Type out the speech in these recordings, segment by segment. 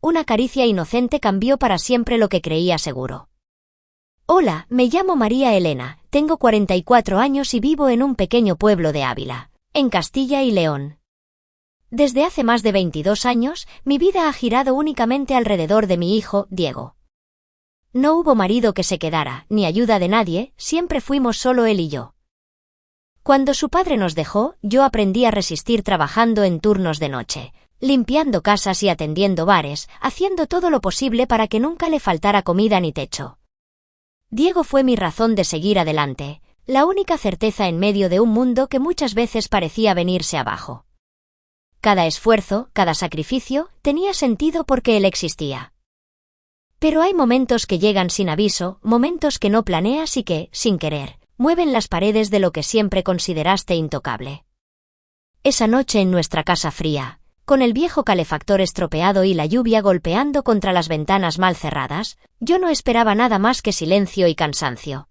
una caricia inocente cambió para siempre lo que creía seguro. Hola, me llamo María Elena, tengo 44 años y vivo en un pequeño pueblo de Ávila, en Castilla y León. Desde hace más de 22 años, mi vida ha girado únicamente alrededor de mi hijo, Diego. No hubo marido que se quedara, ni ayuda de nadie, siempre fuimos solo él y yo. Cuando su padre nos dejó, yo aprendí a resistir trabajando en turnos de noche, limpiando casas y atendiendo bares, haciendo todo lo posible para que nunca le faltara comida ni techo. Diego fue mi razón de seguir adelante, la única certeza en medio de un mundo que muchas veces parecía venirse abajo. Cada esfuerzo, cada sacrificio, tenía sentido porque él existía. Pero hay momentos que llegan sin aviso, momentos que no planeas y que, sin querer, mueven las paredes de lo que siempre consideraste intocable. Esa noche en nuestra casa fría, con el viejo calefactor estropeado y la lluvia golpeando contra las ventanas mal cerradas, yo no esperaba nada más que silencio y cansancio.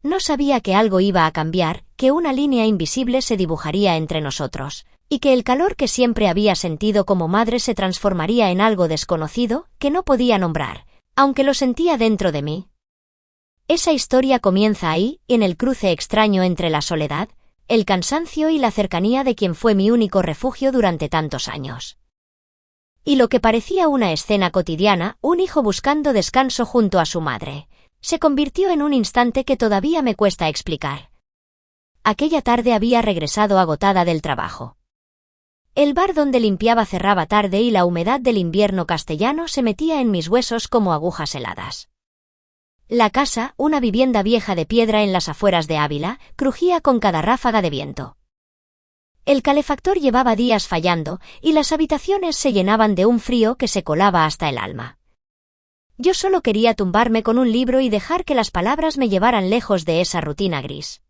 No sabía que algo iba a cambiar, que una línea invisible se dibujaría entre nosotros, y que el calor que siempre había sentido como madre se transformaría en algo desconocido, que no podía nombrar, aunque lo sentía dentro de mí. Esa historia comienza ahí, en el cruce extraño entre la soledad, el cansancio y la cercanía de quien fue mi único refugio durante tantos años. Y lo que parecía una escena cotidiana, un hijo buscando descanso junto a su madre, se convirtió en un instante que todavía me cuesta explicar. Aquella tarde había regresado agotada del trabajo. El bar donde limpiaba cerraba tarde y la humedad del invierno castellano se metía en mis huesos como agujas heladas. La casa, una vivienda vieja de piedra en las afueras de Ávila, crujía con cada ráfaga de viento. El calefactor llevaba días fallando, y las habitaciones se llenaban de un frío que se colaba hasta el alma. Yo solo quería tumbarme con un libro y dejar que las palabras me llevaran lejos de esa rutina gris.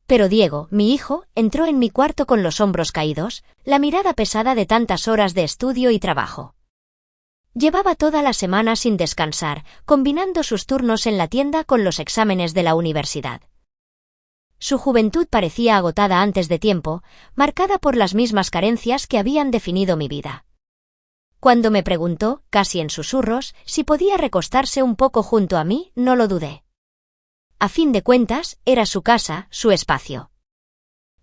Pero Diego, mi hijo, entró en mi cuarto con los hombros caídos, la mirada pesada de tantas horas de estudio y trabajo. Llevaba toda la semana sin descansar, combinando sus turnos en la tienda con los exámenes de la universidad. Su juventud parecía agotada antes de tiempo, marcada por las mismas carencias que habían definido mi vida. Cuando me preguntó, casi en susurros, si podía recostarse un poco junto a mí, no lo dudé. A fin de cuentas, era su casa, su espacio.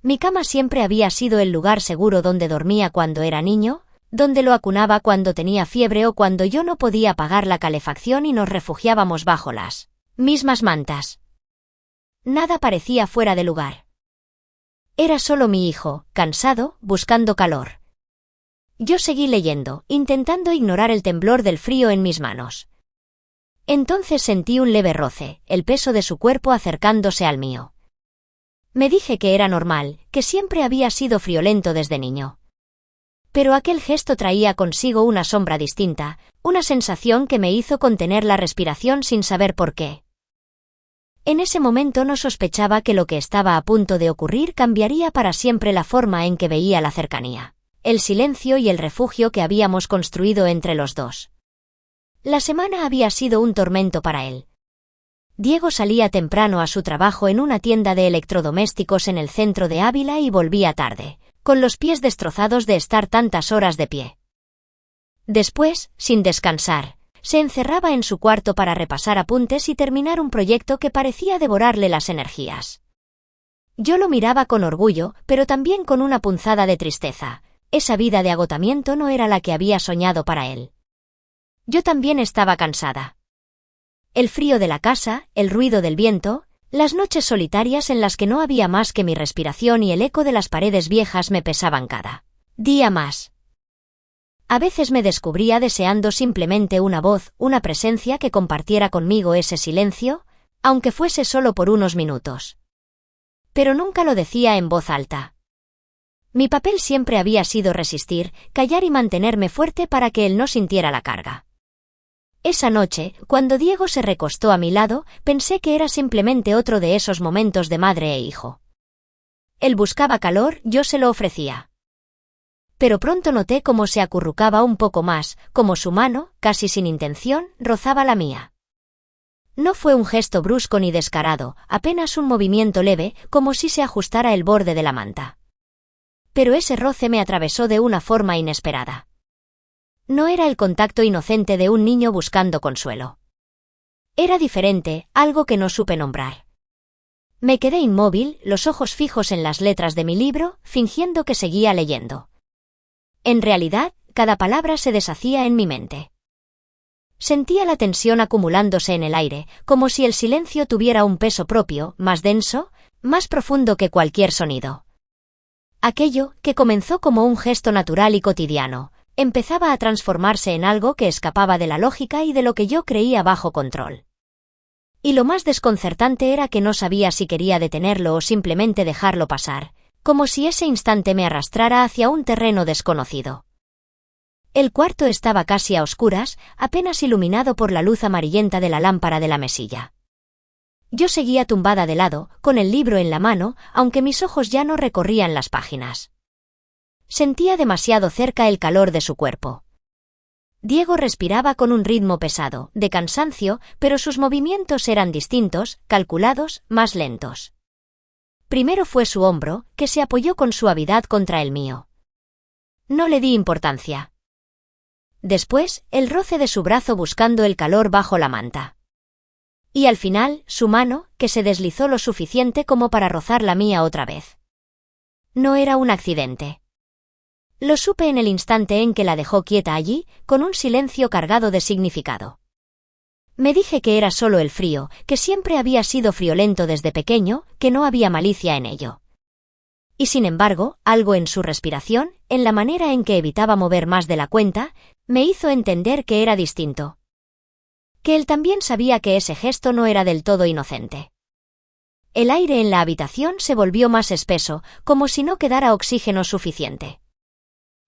Mi cama siempre había sido el lugar seguro donde dormía cuando era niño, donde lo acunaba cuando tenía fiebre o cuando yo no podía pagar la calefacción y nos refugiábamos bajo las mismas mantas. Nada parecía fuera de lugar. Era solo mi hijo, cansado, buscando calor. Yo seguí leyendo, intentando ignorar el temblor del frío en mis manos. Entonces sentí un leve roce, el peso de su cuerpo acercándose al mío. Me dije que era normal, que siempre había sido friolento desde niño. Pero aquel gesto traía consigo una sombra distinta, una sensación que me hizo contener la respiración sin saber por qué. En ese momento no sospechaba que lo que estaba a punto de ocurrir cambiaría para siempre la forma en que veía la cercanía, el silencio y el refugio que habíamos construido entre los dos. La semana había sido un tormento para él. Diego salía temprano a su trabajo en una tienda de electrodomésticos en el centro de Ávila y volvía tarde, con los pies destrozados de estar tantas horas de pie. Después, sin descansar, se encerraba en su cuarto para repasar apuntes y terminar un proyecto que parecía devorarle las energías. Yo lo miraba con orgullo, pero también con una punzada de tristeza. Esa vida de agotamiento no era la que había soñado para él. Yo también estaba cansada. El frío de la casa, el ruido del viento, las noches solitarias en las que no había más que mi respiración y el eco de las paredes viejas me pesaban cada día más. A veces me descubría deseando simplemente una voz, una presencia que compartiera conmigo ese silencio, aunque fuese solo por unos minutos. Pero nunca lo decía en voz alta. Mi papel siempre había sido resistir, callar y mantenerme fuerte para que él no sintiera la carga. Esa noche, cuando Diego se recostó a mi lado, pensé que era simplemente otro de esos momentos de madre e hijo. Él buscaba calor, yo se lo ofrecía. Pero pronto noté cómo se acurrucaba un poco más, como su mano, casi sin intención, rozaba la mía. No fue un gesto brusco ni descarado, apenas un movimiento leve, como si se ajustara el borde de la manta. Pero ese roce me atravesó de una forma inesperada. No era el contacto inocente de un niño buscando consuelo. Era diferente, algo que no supe nombrar. Me quedé inmóvil, los ojos fijos en las letras de mi libro, fingiendo que seguía leyendo. En realidad, cada palabra se deshacía en mi mente. Sentía la tensión acumulándose en el aire, como si el silencio tuviera un peso propio, más denso, más profundo que cualquier sonido. Aquello, que comenzó como un gesto natural y cotidiano, empezaba a transformarse en algo que escapaba de la lógica y de lo que yo creía bajo control. Y lo más desconcertante era que no sabía si quería detenerlo o simplemente dejarlo pasar, como si ese instante me arrastrara hacia un terreno desconocido. El cuarto estaba casi a oscuras, apenas iluminado por la luz amarillenta de la lámpara de la mesilla. Yo seguía tumbada de lado, con el libro en la mano, aunque mis ojos ya no recorrían las páginas. Sentía demasiado cerca el calor de su cuerpo. Diego respiraba con un ritmo pesado, de cansancio, pero sus movimientos eran distintos, calculados, más lentos. Primero fue su hombro, que se apoyó con suavidad contra el mío. No le di importancia. Después, el roce de su brazo buscando el calor bajo la manta. Y al final, su mano, que se deslizó lo suficiente como para rozar la mía otra vez. No era un accidente. Lo supe en el instante en que la dejó quieta allí, con un silencio cargado de significado. Me dije que era solo el frío, que siempre había sido friolento desde pequeño, que no había malicia en ello. Y sin embargo, algo en su respiración, en la manera en que evitaba mover más de la cuenta, me hizo entender que era distinto. Que él también sabía que ese gesto no era del todo inocente. El aire en la habitación se volvió más espeso, como si no quedara oxígeno suficiente.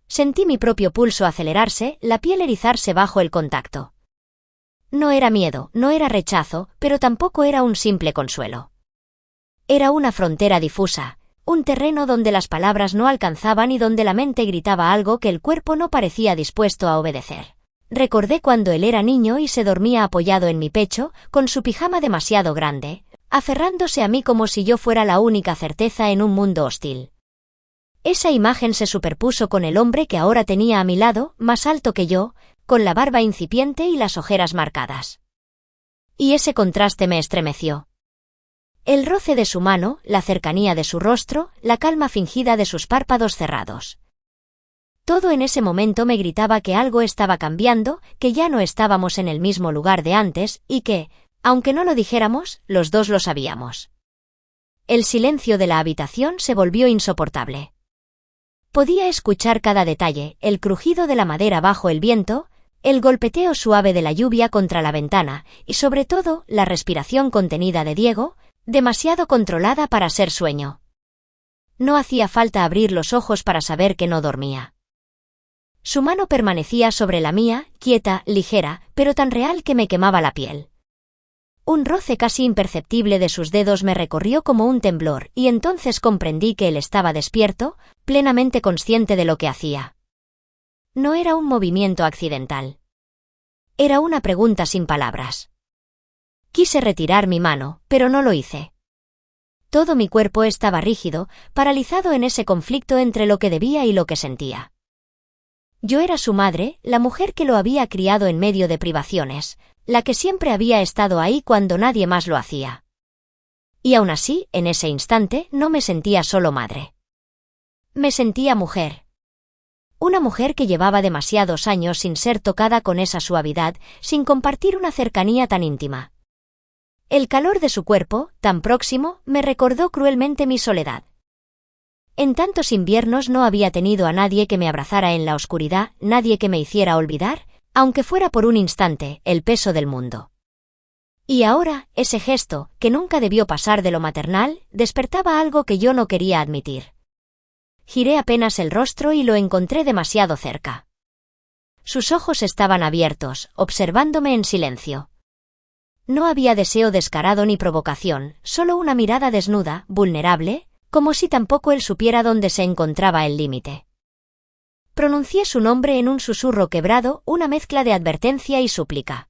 Sentí mi propio pulso acelerarse, la piel erizarse bajo el contacto. No era miedo, no era rechazo, pero tampoco era un simple consuelo. Era una frontera difusa, un terreno donde las palabras no alcanzaban y donde la mente gritaba algo que el cuerpo no parecía dispuesto a obedecer. Recordé cuando él era niño y se dormía apoyado en mi pecho, con su pijama demasiado grande, aferrándose a mí como si yo fuera la única certeza en un mundo hostil. Esa imagen se superpuso con el hombre que ahora tenía a mi lado, más alto que yo, con la barba incipiente y las ojeras marcadas. Y ese contraste me estremeció. El roce de su mano, la cercanía de su rostro, la calma fingida de sus párpados cerrados. Todo en ese momento me gritaba que algo estaba cambiando, que ya no estábamos en el mismo lugar de antes, y que, aunque no lo dijéramos, los dos lo sabíamos. El silencio de la habitación se volvió insoportable. Podía escuchar cada detalle, el crujido de la madera bajo el viento, el golpeteo suave de la lluvia contra la ventana, y sobre todo, la respiración contenida de Diego, demasiado controlada para ser sueño. No hacía falta abrir los ojos para saber que no dormía. Su mano permanecía sobre la mía, quieta, ligera, pero tan real que me quemaba la piel. Un roce casi imperceptible de sus dedos me recorrió como un temblor, y entonces comprendí que él estaba despierto, plenamente consciente de lo que hacía. No era un movimiento accidental. Era una pregunta sin palabras. Quise retirar mi mano, pero no lo hice. Todo mi cuerpo estaba rígido, paralizado en ese conflicto entre lo que debía y lo que sentía. Yo era su madre, la mujer que lo había criado en medio de privaciones, la que siempre había estado ahí cuando nadie más lo hacía. Y aún así, en ese instante, no me sentía solo madre. Me sentía mujer. Una mujer que llevaba demasiados años sin ser tocada con esa suavidad, sin compartir una cercanía tan íntima. El calor de su cuerpo, tan próximo, me recordó cruelmente mi soledad. En tantos inviernos no había tenido a nadie que me abrazara en la oscuridad, nadie que me hiciera olvidar, aunque fuera por un instante, el peso del mundo. Y ahora, ese gesto, que nunca debió pasar de lo maternal, despertaba algo que yo no quería admitir. Giré apenas el rostro y lo encontré demasiado cerca. Sus ojos estaban abiertos, observándome en silencio. No había deseo descarado ni provocación, solo una mirada desnuda, vulnerable, como si tampoco él supiera dónde se encontraba el límite. Pronuncié su nombre en un susurro quebrado, una mezcla de advertencia y súplica.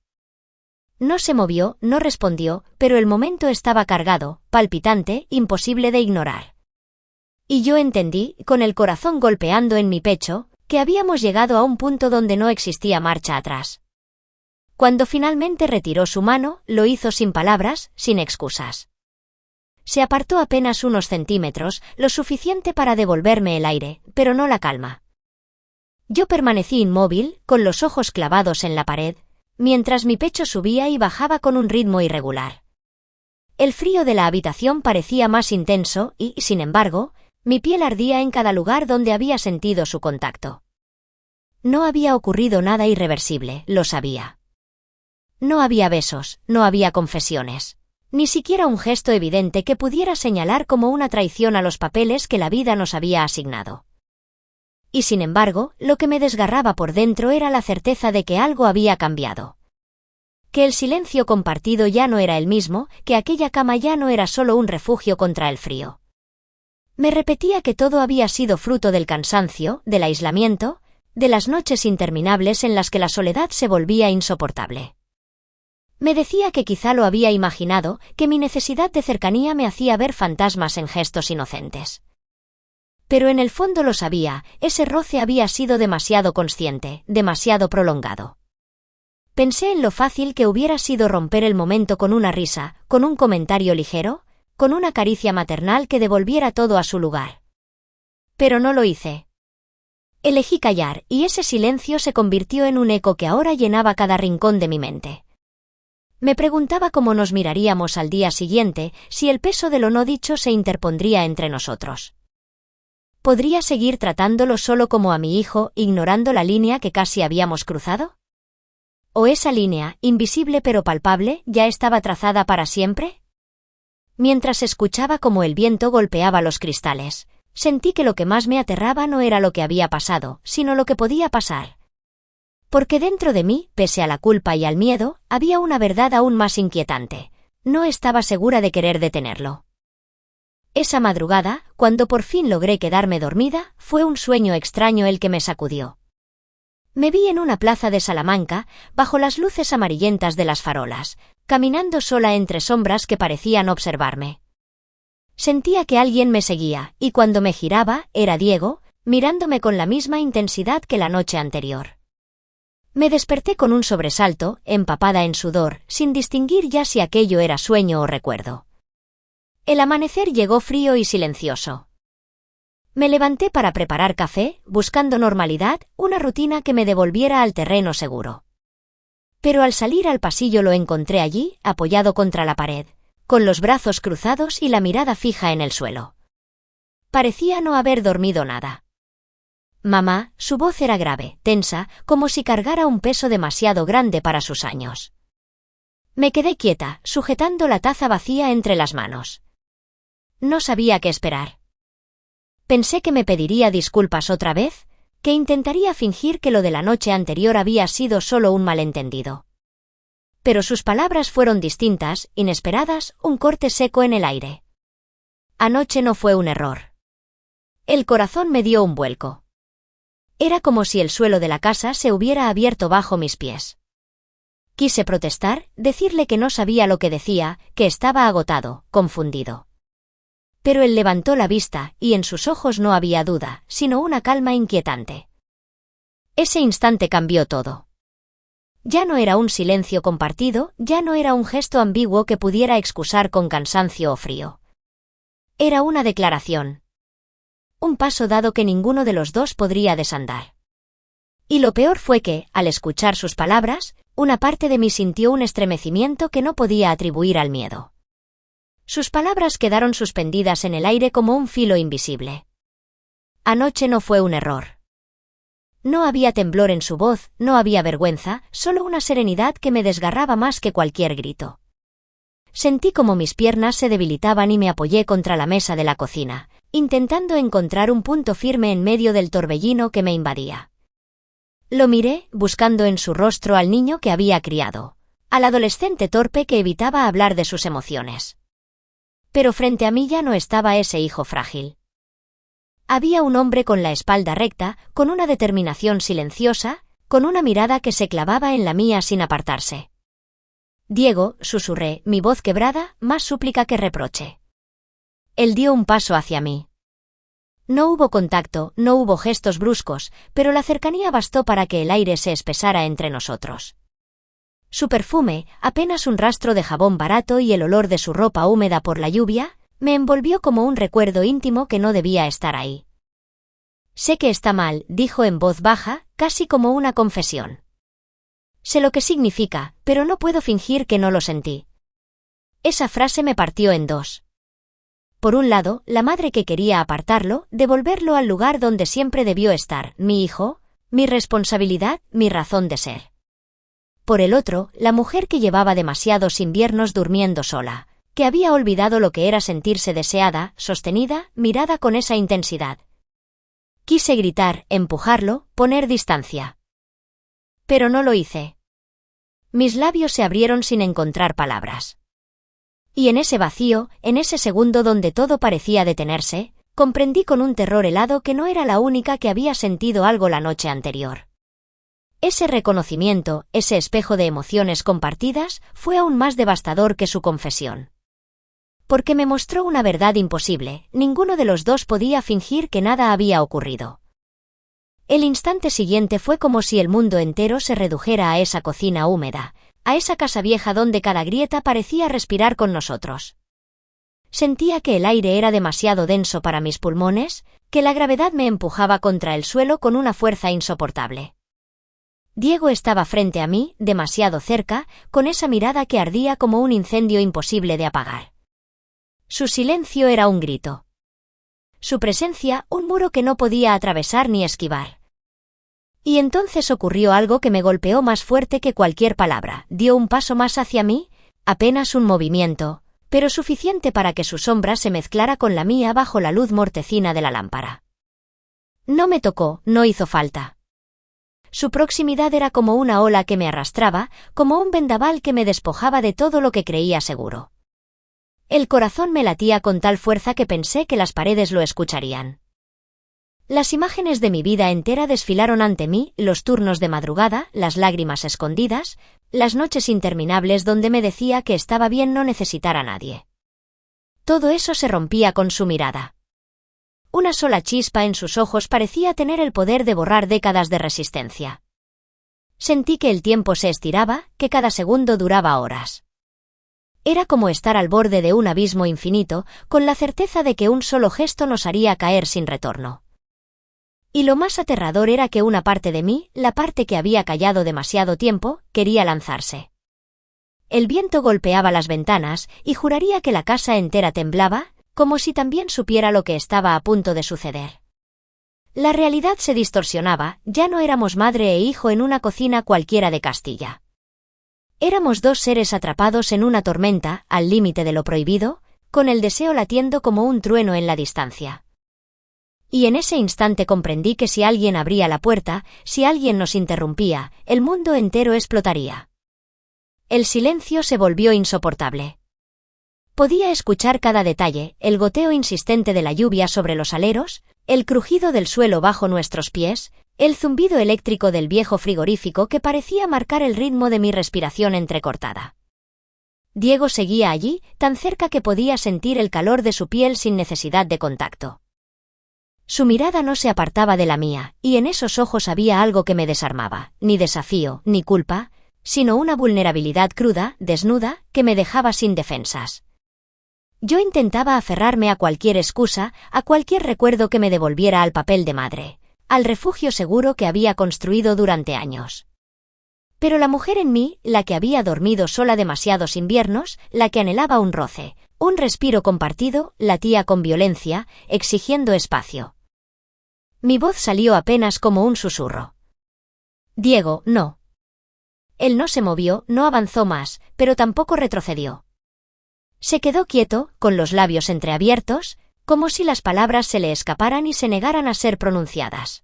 No se movió, no respondió, pero el momento estaba cargado, palpitante, imposible de ignorar. Y yo entendí, con el corazón golpeando en mi pecho, que habíamos llegado a un punto donde no existía marcha atrás. Cuando finalmente retiró su mano, lo hizo sin palabras, sin excusas. Se apartó apenas unos centímetros, lo suficiente para devolverme el aire, pero no la calma. Yo permanecí inmóvil, con los ojos clavados en la pared, mientras mi pecho subía y bajaba con un ritmo irregular. El frío de la habitación parecía más intenso y, sin embargo, mi piel ardía en cada lugar donde había sentido su contacto. No había ocurrido nada irreversible, lo sabía. No había besos, no había confesiones. Ni siquiera un gesto evidente que pudiera señalar como una traición a los papeles que la vida nos había asignado. Y sin embargo, lo que me desgarraba por dentro era la certeza de que algo había cambiado. Que el silencio compartido ya no era el mismo, que aquella cama ya no era solo un refugio contra el frío. Me repetía que todo había sido fruto del cansancio, del aislamiento, de las noches interminables en las que la soledad se volvía insoportable. Me decía que quizá lo había imaginado, que mi necesidad de cercanía me hacía ver fantasmas en gestos inocentes. Pero en el fondo lo sabía, ese roce había sido demasiado consciente, demasiado prolongado. Pensé en lo fácil que hubiera sido romper el momento con una risa, con un comentario ligero, con una caricia maternal que devolviera todo a su lugar. Pero no lo hice. Elegí callar, y ese silencio se convirtió en un eco que ahora llenaba cada rincón de mi mente. Me preguntaba cómo nos miraríamos al día siguiente, si el peso de lo no dicho se interpondría entre nosotros. ¿Podría seguir tratándolo solo como a mi hijo, ignorando la línea que casi habíamos cruzado? ¿O esa línea, invisible pero palpable, ya estaba trazada para siempre? Mientras escuchaba cómo el viento golpeaba los cristales, sentí que lo que más me aterraba no era lo que había pasado, sino lo que podía pasar. Porque dentro de mí, pese a la culpa y al miedo, había una verdad aún más inquietante. No estaba segura de querer detenerlo. Esa madrugada, cuando por fin logré quedarme dormida, fue un sueño extraño el que me sacudió. Me vi en una plaza de Salamanca, bajo las luces amarillentas de las farolas, caminando sola entre sombras que parecían observarme. Sentía que alguien me seguía, y cuando me giraba, era Diego, mirándome con la misma intensidad que la noche anterior. Me desperté con un sobresalto, empapada en sudor, sin distinguir ya si aquello era sueño o recuerdo. El amanecer llegó frío y silencioso. Me levanté para preparar café, buscando normalidad, una rutina que me devolviera al terreno seguro. Pero al salir al pasillo lo encontré allí, apoyado contra la pared, con los brazos cruzados y la mirada fija en el suelo. Parecía no haber dormido nada. Mamá, su voz era grave, tensa, como si cargara un peso demasiado grande para sus años. Me quedé quieta, sujetando la taza vacía entre las manos. No sabía qué esperar. Pensé que me pediría disculpas otra vez, que intentaría fingir que lo de la noche anterior había sido solo un malentendido. Pero sus palabras fueron distintas, inesperadas, un corte seco en el aire. Anoche no fue un error. El corazón me dio un vuelco. Era como si el suelo de la casa se hubiera abierto bajo mis pies. Quise protestar, decirle que no sabía lo que decía, que estaba agotado, confundido. Pero él levantó la vista, y en sus ojos no había duda, sino una calma inquietante. Ese instante cambió todo. Ya no era un silencio compartido, ya no era un gesto ambiguo que pudiera excusar con cansancio o frío. Era una declaración. Un paso dado que ninguno de los dos podría desandar. Y lo peor fue que, al escuchar sus palabras, una parte de mí sintió un estremecimiento que no podía atribuir al miedo. Sus palabras quedaron suspendidas en el aire como un filo invisible. Anoche no fue un error. No había temblor en su voz, no había vergüenza, solo una serenidad que me desgarraba más que cualquier grito. Sentí como mis piernas se debilitaban y me apoyé contra la mesa de la cocina, intentando encontrar un punto firme en medio del torbellino que me invadía. Lo miré, buscando en su rostro al niño que había criado, al adolescente torpe que evitaba hablar de sus emociones. Pero frente a mí ya no estaba ese hijo frágil. Había un hombre con la espalda recta, con una determinación silenciosa, con una mirada que se clavaba en la mía sin apartarse. Diego, susurré, mi voz quebrada, más súplica que reproche. Él dio un paso hacia mí. No hubo contacto, no hubo gestos bruscos, pero la cercanía bastó para que el aire se espesara entre nosotros. Su perfume, apenas un rastro de jabón barato y el olor de su ropa húmeda por la lluvia, me envolvió como un recuerdo íntimo que no debía estar ahí. Sé que está mal, dijo en voz baja, casi como una confesión. Sé lo que significa, pero no puedo fingir que no lo sentí. Esa frase me partió en dos. Por un lado, la madre que quería apartarlo, devolverlo al lugar donde siempre debió estar, mi hijo, mi responsabilidad, mi razón de ser. Por el otro, la mujer que llevaba demasiados inviernos durmiendo sola, que había olvidado lo que era sentirse deseada, sostenida, mirada con esa intensidad. Quise gritar, empujarlo, poner distancia. Pero no lo hice. Mis labios se abrieron sin encontrar palabras. Y en ese vacío, en ese segundo donde todo parecía detenerse, comprendí con un terror helado que no era la única que había sentido algo la noche anterior. Ese reconocimiento, ese espejo de emociones compartidas, fue aún más devastador que su confesión. Porque me mostró una verdad imposible, ninguno de los dos podía fingir que nada había ocurrido. El instante siguiente fue como si el mundo entero se redujera a esa cocina húmeda, a esa casa vieja donde cada grieta parecía respirar con nosotros. Sentía que el aire era demasiado denso para mis pulmones, que la gravedad me empujaba contra el suelo con una fuerza insoportable. Diego estaba frente a mí, demasiado cerca, con esa mirada que ardía como un incendio imposible de apagar. Su silencio era un grito. Su presencia, un muro que no podía atravesar ni esquivar. Y entonces ocurrió algo que me golpeó más fuerte que cualquier palabra. Dio un paso más hacia mí, apenas un movimiento, pero suficiente para que su sombra se mezclara con la mía bajo la luz mortecina de la lámpara. No me tocó, no hizo falta. Su proximidad era como una ola que me arrastraba, como un vendaval que me despojaba de todo lo que creía seguro. El corazón me latía con tal fuerza que pensé que las paredes lo escucharían. Las imágenes de mi vida entera desfilaron ante mí, los turnos de madrugada, las lágrimas escondidas, las noches interminables donde me decía que estaba bien no necesitar a nadie. Todo eso se rompía con su mirada. Una sola chispa en sus ojos parecía tener el poder de borrar décadas de resistencia. Sentí que el tiempo se estiraba, que cada segundo duraba horas. Era como estar al borde de un abismo infinito, con la certeza de que un solo gesto nos haría caer sin retorno. Y lo más aterrador era que una parte de mí, la parte que había callado demasiado tiempo, quería lanzarse. El viento golpeaba las ventanas, y juraría que la casa entera temblaba, como si también supiera lo que estaba a punto de suceder. La realidad se distorsionaba, ya no éramos madre e hijo en una cocina cualquiera de Castilla. Éramos dos seres atrapados en una tormenta, al límite de lo prohibido, con el deseo latiendo como un trueno en la distancia. Y en ese instante comprendí que si alguien abría la puerta, si alguien nos interrumpía, el mundo entero explotaría. El silencio se volvió insoportable. Podía escuchar cada detalle, el goteo insistente de la lluvia sobre los aleros, el crujido del suelo bajo nuestros pies, el zumbido eléctrico del viejo frigorífico que parecía marcar el ritmo de mi respiración entrecortada. Diego seguía allí, tan cerca que podía sentir el calor de su piel sin necesidad de contacto. Su mirada no se apartaba de la mía, y en esos ojos había algo que me desarmaba, ni desafío, ni culpa, sino una vulnerabilidad cruda, desnuda, que me dejaba sin defensas. Yo intentaba aferrarme a cualquier excusa, a cualquier recuerdo que me devolviera al papel de madre, al refugio seguro que había construido durante años. Pero la mujer en mí, la que había dormido sola demasiados inviernos, la que anhelaba un roce, un respiro compartido, latía con violencia, exigiendo espacio. Mi voz salió apenas como un susurro. Diego, no. Él no se movió, no avanzó más, pero tampoco retrocedió. Se quedó quieto, con los labios entreabiertos, como si las palabras se le escaparan y se negaran a ser pronunciadas.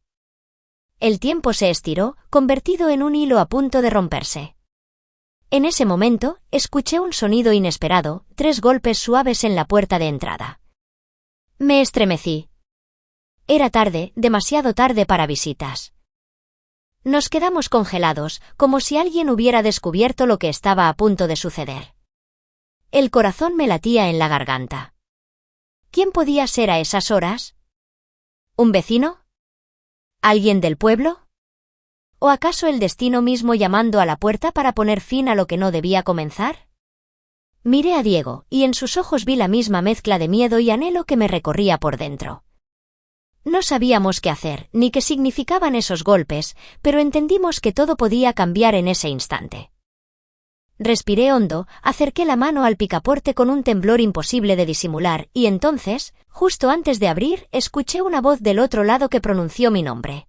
El tiempo se estiró, convertido en un hilo a punto de romperse. En ese momento, escuché un sonido inesperado, 3 golpes suaves en la puerta de entrada. Me estremecí. Era tarde, demasiado tarde para visitas. Nos quedamos congelados, como si alguien hubiera descubierto lo que estaba a punto de suceder. El corazón me latía en la garganta. ¿Quién podía ser a esas horas? ¿Un vecino? ¿Alguien del pueblo? ¿O acaso el destino mismo llamando a la puerta para poner fin a lo que no debía comenzar? Miré a Diego, y en sus ojos vi la misma mezcla de miedo y anhelo que me recorría por dentro. No sabíamos qué hacer, ni qué significaban esos golpes, pero entendimos que todo podía cambiar en ese instante. Respiré hondo, acerqué la mano al picaporte con un temblor imposible de disimular, y entonces, justo antes de abrir, escuché una voz del otro lado que pronunció mi nombre.